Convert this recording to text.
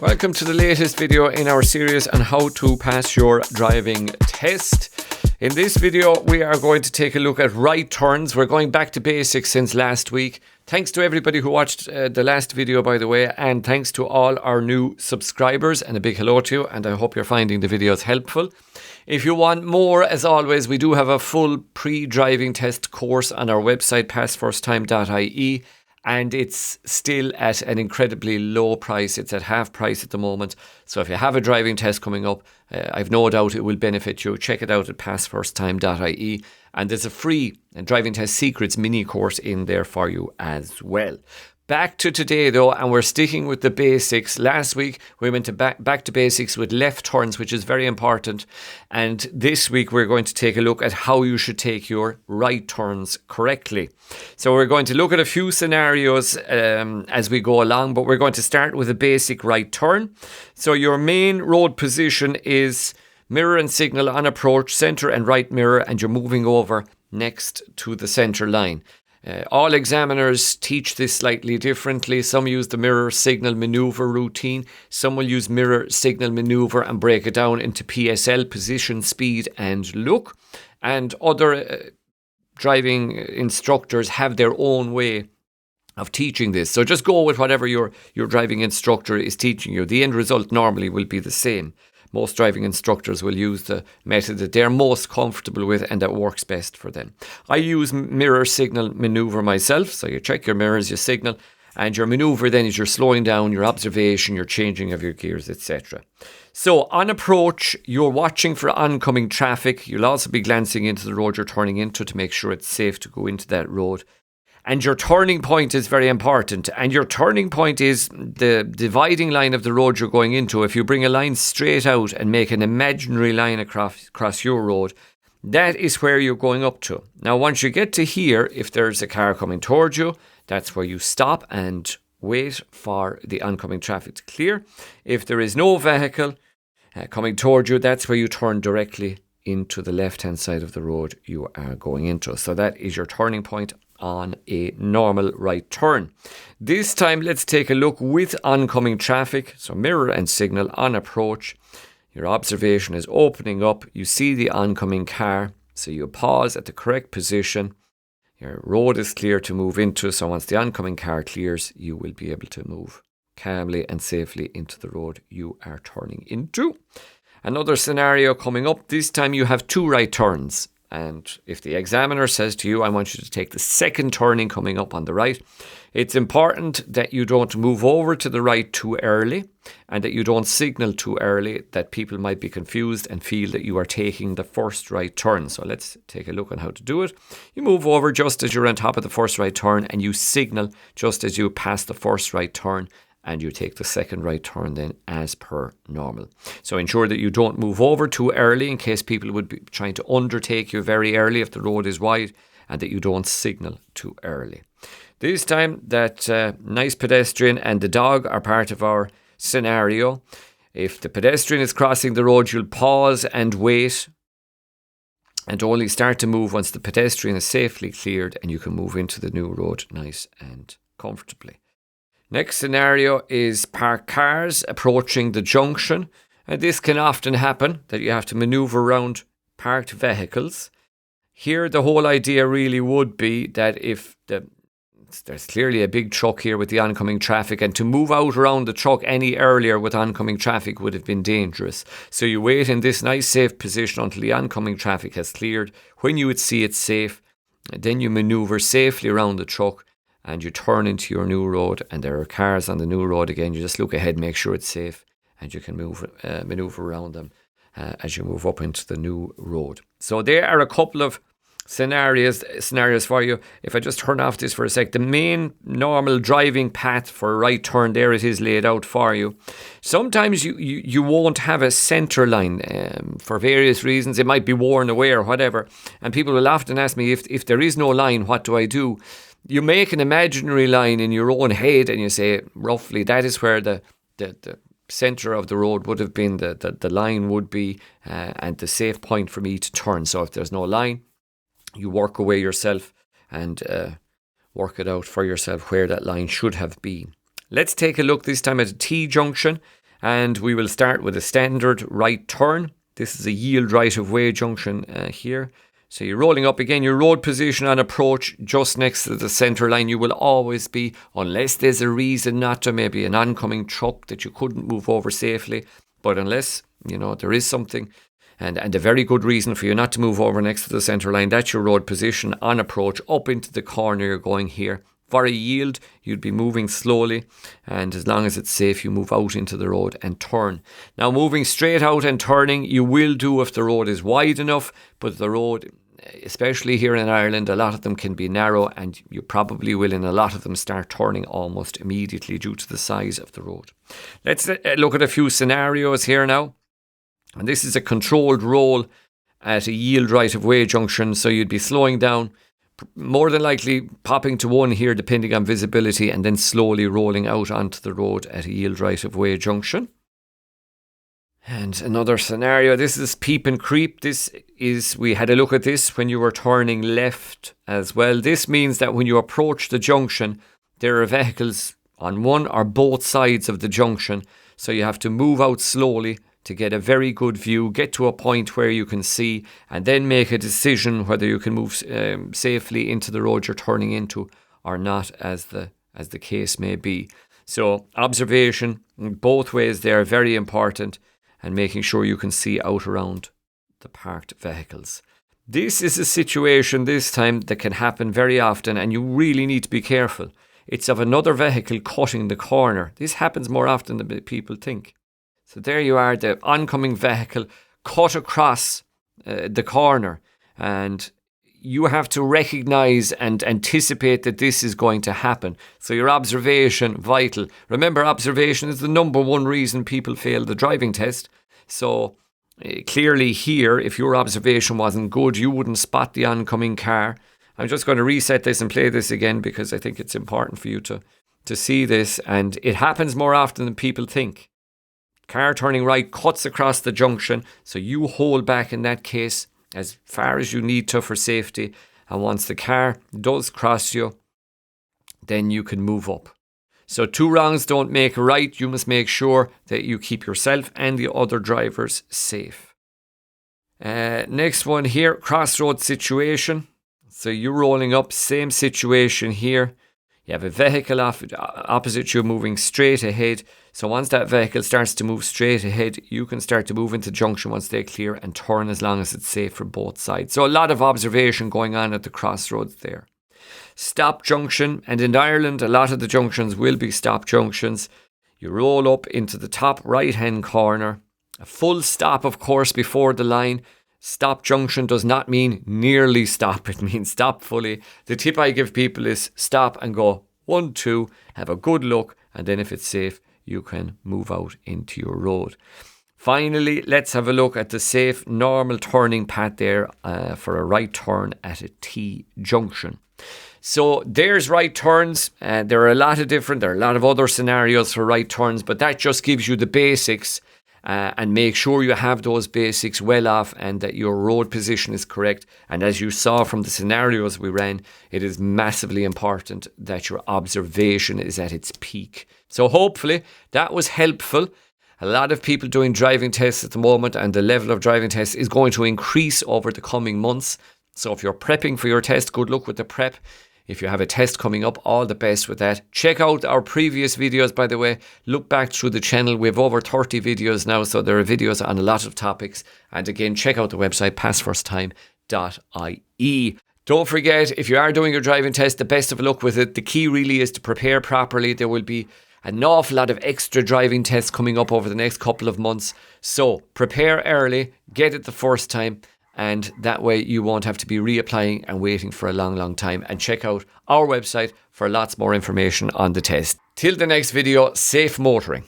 Welcome to the latest video in our series on how to pass your driving test. In this video, we are going to take a look at right turns. We're going back to basics since last week. Thanks to everybody who watched the last video, by the way, and thanks to all our new subscribers, and a big hello to you, and I hope you're finding the videos helpful. If you want more, as always, we do have a full pre-driving test course on our website, PassFirstTime.ie. And it's still at an incredibly low price. It's at half price at the moment. So if you have a driving test coming up, I've no doubt it will benefit you. Check it out at PassFirstTime.ie. And there's a free driving test secrets mini course in there for you as well. Back to today though, and we're sticking with the basics. Last week we went to back to basics with left turns, which is very important. And this week we're going to take a look at how you should take your right turns correctly. So we're going to look at a few scenarios as we go along, but we're going to start with a basic right turn. So your main road position is mirror and signal on approach, centre and right mirror, and you're moving over next to the centre line. All examiners teach this slightly differently. Some use the mirror signal maneuver routine. Some will use mirror signal maneuver and break it down into PSL, position, speed and look. And other driving instructors have their own way of teaching this. So just go with whatever your driving instructor is teaching you. The end result normally will be the same. Most driving instructors will use the method that they're most comfortable with and that works best for them. I use mirror signal maneuver myself. So you check your mirrors, you signal, and your maneuver then is your slowing down, your observation, your changing of your gears, etc. So on approach, you're watching for oncoming traffic. You'll also be glancing into the road you're turning into to make sure it's safe to go into that road. And your turning point is very important. And your turning point is the dividing line of the road you're going into. If you bring a line straight out and make an imaginary line across your road, that is where you're going up to. Now, once you get to here, if there's a car coming towards you, that's where you stop and wait for the oncoming traffic to clear. If there is no vehicle coming towards you, that's where you turn directly into the left-hand side of the road you are going into. So that is your turning point on a normal right turn. This time, let's take a look with oncoming traffic. So mirror and signal on approach. Your observation is opening up. You see the oncoming car. So you pause at the correct position. Your road is clear to move into. So once the oncoming car clears, you will be able to move calmly and safely into the road you are turning into. Another scenario coming up. This time you have two right turns. And if the examiner says to you, I want you to take the second turning coming up on the right, it's important that you don't move over to the right too early and that you don't signal too early, that people might be confused and feel that you are taking the first right turn. So let's take a look on how to do it. You move over just as you're on top of the first right turn and you signal just as you pass the first right turn. And you take the second right turn then as per normal. So ensure that you don't move over too early in case people would be trying to undertake you very early if the road is wide, and that you don't signal too early. This time that nice pedestrian and the dog are part of our scenario. If the pedestrian is crossing the road, you'll pause and wait and only start to move once the pedestrian is safely cleared and you can move into the new road nice and comfortably. Next scenario is parked cars approaching the junction. And this can often happen, that you have to maneuver around parked vehicles. Here, the whole idea really would be that if there's clearly a big truck here with the oncoming traffic, and to move out around the truck any earlier with oncoming traffic would have been dangerous. So you wait in this nice safe position until the oncoming traffic has cleared. When you would see it safe, then you maneuver safely around the truck and you turn into your new road, and there are cars on the new road again. You just look ahead, make sure it's safe, and you can maneuver around them as you move up into the new road. So there are a couple of scenarios for you. If I just turn off this for a sec, the main normal driving path for a right turn, there it is laid out for you. Sometimes you won't have a centre line for various reasons. It might be worn away or whatever, and people will often ask me, if there is no line, what do I do? You make an imaginary line in your own head and you say, roughly, that is where the centre of the road would have been, the line would be, and the safe point for me to turn. So if there's no line, you work away yourself and work it out for yourself where that line should have been. Let's take a look this time at a T-junction. And we will start with a standard right turn. This is a yield right of way junction here. So you're rolling up again, your road position on approach just next to the centre line. You will always be, unless there's a reason not to, maybe an oncoming truck that you couldn't move over safely. But unless, there is something and a very good reason for you not to move over next to the centre line, that's your road position on approach up into the corner you're going here. For a yield, you'd be moving slowly, and as long as it's safe, you move out into the road and turn. Now, moving straight out and turning, you will do if the road is wide enough, but the road, especially here in Ireland, a lot of them can be narrow, and you probably will in a lot of them start turning almost immediately due to the size of the road. Let's look at a few scenarios here now. And this is a controlled roll at a yield right of way junction, so you'd be slowing down, more than likely popping to 1 here depending on visibility, and then slowly rolling out onto the road at a yield right of way junction. And another scenario, this is peep and creep. We had a look at this when you were turning left as well. This means that when you approach the junction, there are vehicles on one or both sides of the junction, so you have to move out slowly to get a very good view, get to a point where you can see, and then make a decision whether you can move safely into the road you're turning into or not, as the case may be. So observation in both ways there, very important, and making sure you can see out around the parked vehicles. This is a situation this time that can happen very often, and you really need to be careful. It's of another vehicle cutting the corner. This happens more often than people think. So there you are, the oncoming vehicle cut across the corner, and you have to recognise and anticipate that this is going to happen. So your observation, vital. Remember, observation is the number one reason people fail the driving test. So clearly here, if your observation wasn't good, you wouldn't spot the oncoming car. I'm just going to reset this and play this again because I think it's important for you to see this, and it happens more often than people think. Car turning right cuts across the junction, so you hold back in that case as far as you need to for safety, and once the car does cross you, then you can move up. So 2 wrongs don't make a right. You must make sure that you keep yourself and the other drivers safe. Next one here, crossroad situation. So you're rolling up, same situation here. You have a vehicle opposite you moving straight ahead. So once that vehicle starts to move straight ahead, you can start to move into junction once they clear and turn as long as it's safe for both sides. So a lot of observation going on at the crossroads there. Stop junction, and in Ireland, a lot of the junctions will be stop junctions. You roll up into the top right-hand corner. A full stop, of course, before the line. Stop junction does not mean nearly stop. It means stop fully. The tip I give people is stop and go 1, 2, have a good look, and then if it's safe, you can move out into your road. Finally, let's have a look at the safe, normal turning path there for a right turn at a T junction. So there's right turns. There are a lot of other scenarios for right turns, but that just gives you the basics. And make sure you have those basics well off and that your road position is correct. And as you saw from the scenarios we ran, it is massively important that your observation is at its peak. So hopefully that was helpful. A lot of people doing driving tests at the moment, and the level of driving tests is going to increase over the coming months. So if you're prepping for your test, good luck with the prep. If you have a test coming up, all the best with that. Check out our previous videos, by the way. Look back through the channel. We have over 30 videos now, so there are videos on a lot of topics. And again, check out the website, PassFirstTime.ie. Don't forget, if you are doing your driving test, the best of luck with it. The key really is to prepare properly. There will be an awful lot of extra driving tests coming up over the next couple of months. So prepare early, get it the first time, and that way you won't have to be reapplying and waiting for a long, long time. And check out our website for lots more information on the test. Till the next video, safe motoring.